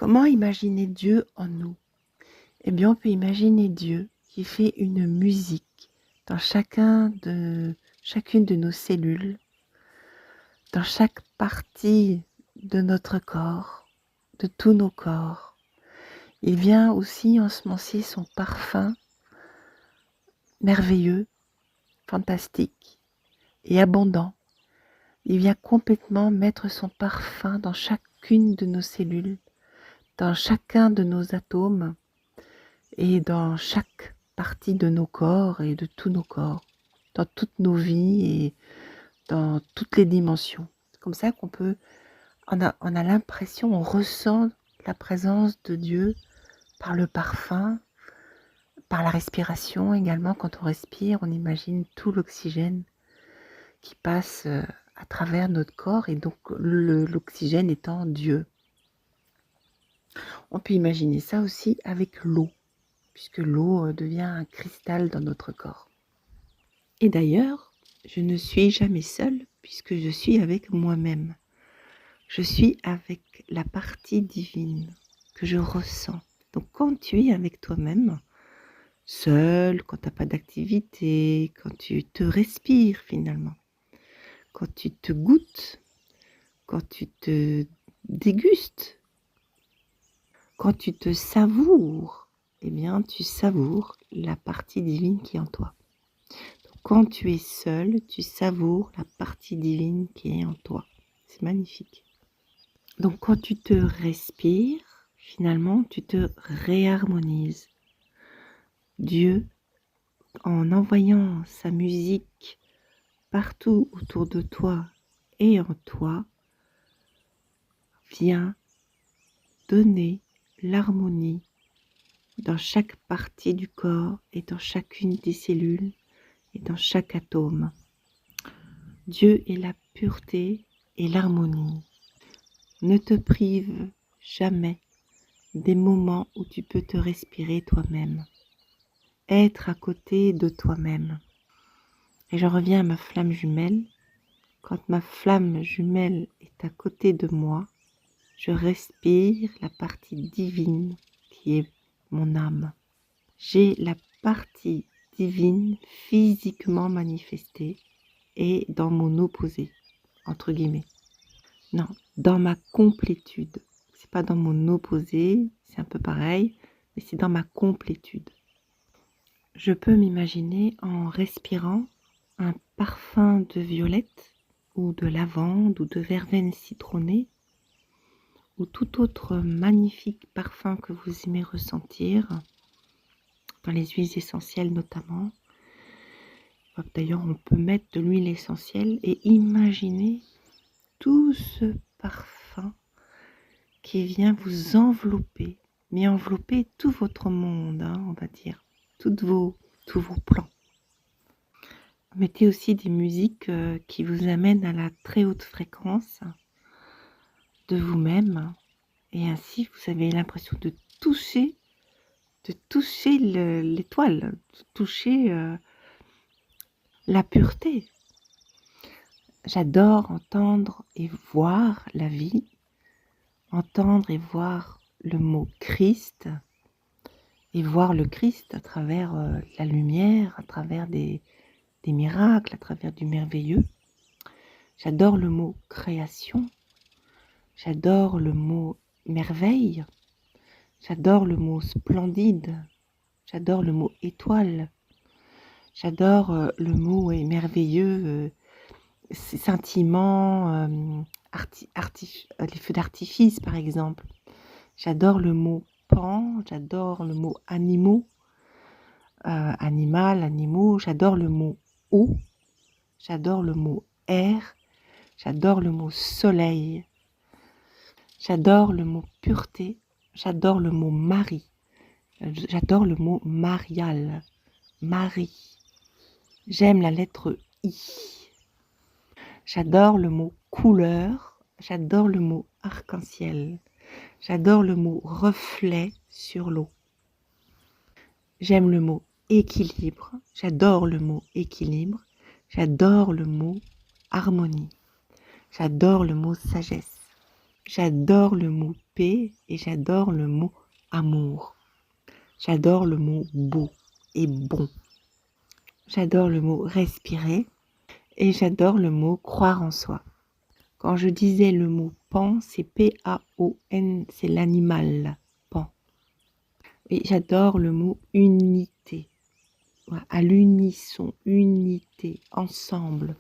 Comment imaginer Dieu en nous? Eh bien, on peut imaginer Dieu qui fait une musique dans chacune de nos cellules, dans chaque partie de notre corps, de tous nos corps. Il vient aussi ensemencer son parfum merveilleux, fantastique et abondant. Il vient complètement mettre son parfum dans chacune de nos cellules, dans chacun de nos atomes et dans chaque partie de nos corps et de tous nos corps, dans toutes nos vies et dans toutes les dimensions. C'est comme ça on a l'impression, on ressent la présence de Dieu par le parfum, par la respiration également. Quand on respire, on imagine tout l'oxygène qui passe à travers notre corps et donc l'oxygène étant Dieu. On peut imaginer ça aussi avec l'eau, puisque l'eau devient un cristal dans notre corps. Et d'ailleurs, je ne suis jamais seule puisque je suis avec moi-même. Je suis avec la partie divine que je ressens. Donc quand tu es avec toi-même, seul, quand tu n'as pas d'activité, quand tu te respires finalement, quand tu te goûtes, quand tu te dégustes, quand tu te savoures, eh bien tu savoures la partie divine qui est en toi. Donc, quand tu es seul, tu savoures la partie divine qui est en toi. C'est magnifique. Donc quand tu te respires, finalement tu te réharmonises. Dieu, en envoyant sa musique partout autour de toi et en toi, vient donner l'harmonie dans chaque partie du corps et dans chacune des cellules et dans chaque atome. Dieu est la pureté et l'harmonie. Ne te prive jamais des moments où tu peux te respirer toi-même. Être à côté de toi-même. Et j'en reviens à ma flamme jumelle. Quand ma flamme jumelle est à côté de moi, je respire la partie divine qui est mon âme. J'ai la partie divine physiquement manifestée et dans mon opposé, entre guillemets. Non, dans ma complétude. C'est pas dans mon opposé, c'est un peu pareil, mais c'est dans ma complétude. Je peux m'imaginer en respirant un parfum de violette ou de lavande ou de verveine citronnée ou tout autre magnifique parfum que vous aimez ressentir, dans les huiles essentielles notamment. D'ailleurs, on peut mettre de l'huile essentielle et imaginer tout ce parfum qui vient vous envelopper, mais envelopper tout votre monde, on va dire, tous vos plans. Mettez aussi des musiques qui vous amènent à la très haute fréquence de vous-même et ainsi vous avez l'impression de toucher l'étoile, de toucher la pureté. J'adore entendre et voir la vie, entendre et voir le mot Christ et voir le Christ à travers la lumière, à travers des miracles, à travers du merveilleux. J'adore le mot création, j'adore le mot merveille, j'adore le mot splendide, j'adore le mot étoile, j'adore le mot merveilleux, scintillement, les feux d'artifice par exemple. J'adore le mot pan, j'adore le mot animaux, animal, animaux, j'adore le mot eau, j'adore le mot air, j'adore le mot soleil, j'adore le mot pureté, j'adore le mot Marie, j'adore le mot marial, Marie. J'aime la lettre I. J'adore le mot couleur, j'adore le mot arc-en-ciel, j'adore le mot reflet sur l'eau. J'aime le mot équilibre, j'adore le mot équilibre, j'adore le mot harmonie, j'adore le mot sagesse, j'adore le mot paix et j'adore le mot amour. J'adore le mot beau et bon. J'adore le mot respirer et j'adore le mot croire en soi. Quand je disais le mot pan, c'est P-A-O-N, c'est l'animal, pan. Et j'adore le mot unité. Voilà, à l'unisson, unité, ensemble.